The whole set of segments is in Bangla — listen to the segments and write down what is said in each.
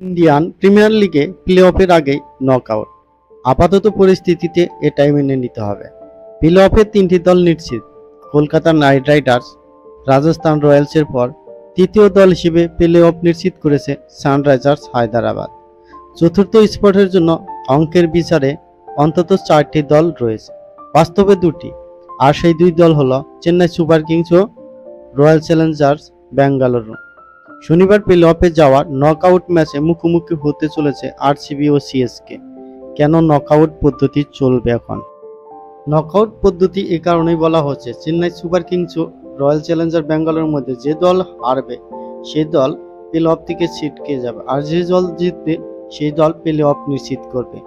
ইন্ডিয়ান প্রিমিয়ার লিগে প্লে অফের আগেই নকআউট। আপাতত পরিস্থিতিতে এটাই মেনে নিতে হবে। প্লে অফের 3টি দল নিশ্চিত। কলকাতা নাইট রাইডার্স, রাজস্থান রয়্যালসের পর তৃতীয় দল হিসেবে প্লে অফ নিশ্চিত করেছে সানরাইজার্স হায়দ্রাবাদ। চতুর্থ স্পটের জন্য অঙ্কের বিচারে অন্তত 4টি দল রয়েছে, বাস্তবে 2টি, আর সেই 2 দল হলো চেন্নাই সুপার কিংস ও রয়্যাল চ্যালেঞ্জার্স বেঙ্গালুরু। শনিবার প্লে অফে যাওয়ার নকআউট ম্যাচে মুখোমুখি হতে চলেছে আরসিবি ও সিএসকে। কেন নকআউট পদ্ধতি চলবে এখন? নকআউট পদ্ধতি এ কারণেই বলা হচ্ছে, চেন্নাই সুপার কিংস ও রয়্যাল চ্যালেঞ্জার বেঙ্গালুরুর মধ্যে যে দল হারবে সে দল প্লে অফ থেকে ছিটকে যাবে, আর যে দল জিতবে সেই দল প্লে অফ নিশ্চিত করবে।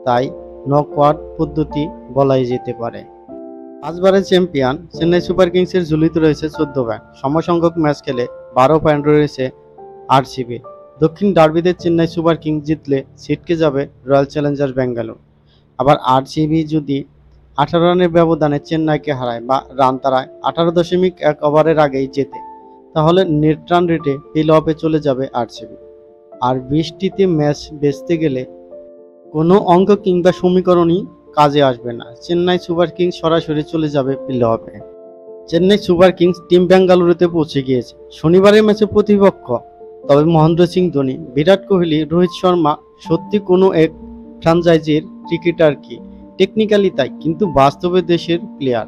তাই নকআউট পদ্ধতি বলাই যেতে পারে। 5 বারের চ্যাম্পিয়ন চেন্নাই সুপার কিংসের ঝুলিতে রয়েছে 14 পয়েন্ট। সমসংখ্যক ম্যাচ খেলে 12 পয়েন্ট রয়েছে আরসিবি। দক্ষিণ ডার্বিতে চেন্নাই সুপার কিংস জিতলে ছিটকে যাবে রয়্যাল চ্যালেঞ্জার্স বেঙ্গালুরু। আবার আরসিবি যদি 18 রানের ব্যবধানে চেন্নাইকে হারায় বা রান তাড়ায় 18.1 ওভারের আগেই জেতে, তাহলে নেট রান রেটে প্লে অফে চলে যাবে আরসিবি। আর 20টিতে ম্যাচ বেচতে গেলে কোনো অঙ্ক কিংবা সমীকরণই কাজে আসবে না। চেন্নাই সুপার কিংস সরাসরি চলে যাবে প্লে অফে। চেন্নাই সুপার কিংস টিম বেঙ্গালুরুতে পৌঁছে গিয়েছে। শনিবারের ম্যাচে প্রতিপক্ষ তবে মহেন্দ্র সিং ধোনি, বিরাট কোহলি, রোহিত শর্মা সত্যি কোনো এক ফ্র্যাঞ্চাইজির ক্রিকেটার কি? টেকনিক্যালি তাই, কিন্তু বাস্তবে দেশের প্লেয়ার,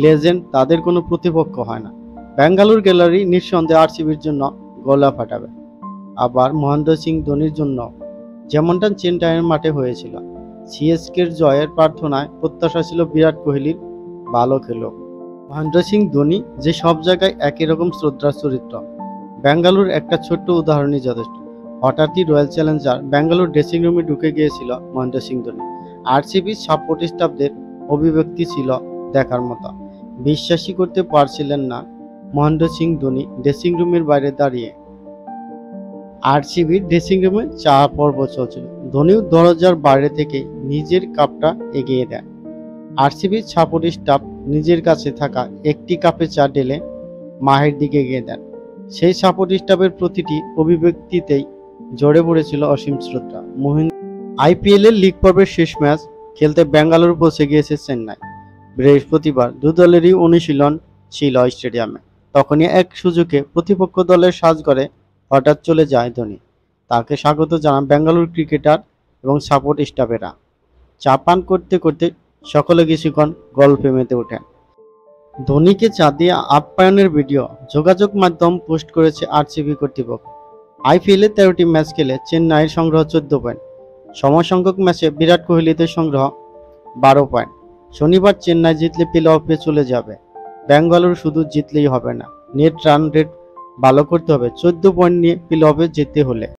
লেজেন্ড, তাদের কোনো প্রতিপক্ষ হয় না। বেঙ্গালুরু গ্যালারি নিঃসন্দেহে আরসিবির জন্য গলা ফাটাবে, আবার মহেন্দ্র সিং ধোনির জন্য, যেমনটা চেন্নাইয়ের মাঠে হয়েছিল। সিএসকের জয়ের প্রার্থনায় প্রত্যাশা ছিল বিরাট কোহলির ভালো খেলুক। মহেন্দ্র সিং ধোনি যে সব জায়গায় একই রকম শ্রদ্ধার চরিত্র, বেঙ্গালুরুর একটা ছোট্ট উদাহরণই যথেষ্ট। হঠাৎই রয়্যাল চ্যালেঞ্জার বেঙ্গালুরু ড্রেসিং রুমে ঢুকে গিয়েছিল মহেন্দ্র সিং ধোনি। আরসিবির সাপোর্ট স্টাফদের অভিব্যক্তি ছিল দেখার মতো। বিশ্বাসই করতে পারছিলেন না মহেন্দ্র সিং ধোনি ড্রেসিং রুমের বাইরে দাঁড়িয়ে। আরসিবির ড্রেসিং রুমে চা পর্ব চলছিল। ধোনিও দরজার বাইরে থেকে নিজের কাপটা এগিয়ে দেন। আরসিবির সাপোর্ট স্টাফ নিজের কাছে থাকা একটি কাপে চা ঢেলে মাহের দিকে এগিয়ে দেন। সেই সাপোর্ট স্টাফের প্রতিটি অভিব্যক্তিতেই জড়ে পড়েছিল অসীম শ্রদ্ধা। আইপিএল এর লিগ পর্বের শেষ ম্যাচ খেলতে বেঙ্গালুরু পৌঁছে গিয়েছে চেন্নাই। বৃহস্পতিবার দু দলেরই অনুশীলন ছিল স্টেডিয়ামে। তখনই এক সুযোগে প্রতিপক্ষ দলের সাজঘরে হঠাৎ চলে যায় ধোনি। তাকে স্বাগত জানান বেঙ্গালুরু ক্রিকেটার এবং সাপোর্ট স্টাফেরা। চা পান করতে করতে সকলে কিছুক্ষণ গল্পে মেতে ওঠেন। ধোনিকে চা দিয়ে আপ্যায়নের ভিডিও যোগাযোগ মাধ্যম পোস্ট করেছে আরসিবি কর্তৃপক্ষ। আইপিএলে 13টি ম্যাচ খেলে চেন্নাইয়ের সংগ্রহ 14 পয়েন্ট। সমসংখ্যক ম্যাচে বিরাট কোহলিদের সংগ্রহ 12 পয়েন্ট। শনিবার চেন্নাই জিতলে প্লে অফে চলে যাবে। বেঙ্গালুরু শুধু জিতলেই হবে না, নেট রান রেট ভালো করতে হবে। 14 পয়েন্ট নিয়ে প্লে অফে যেতে হলে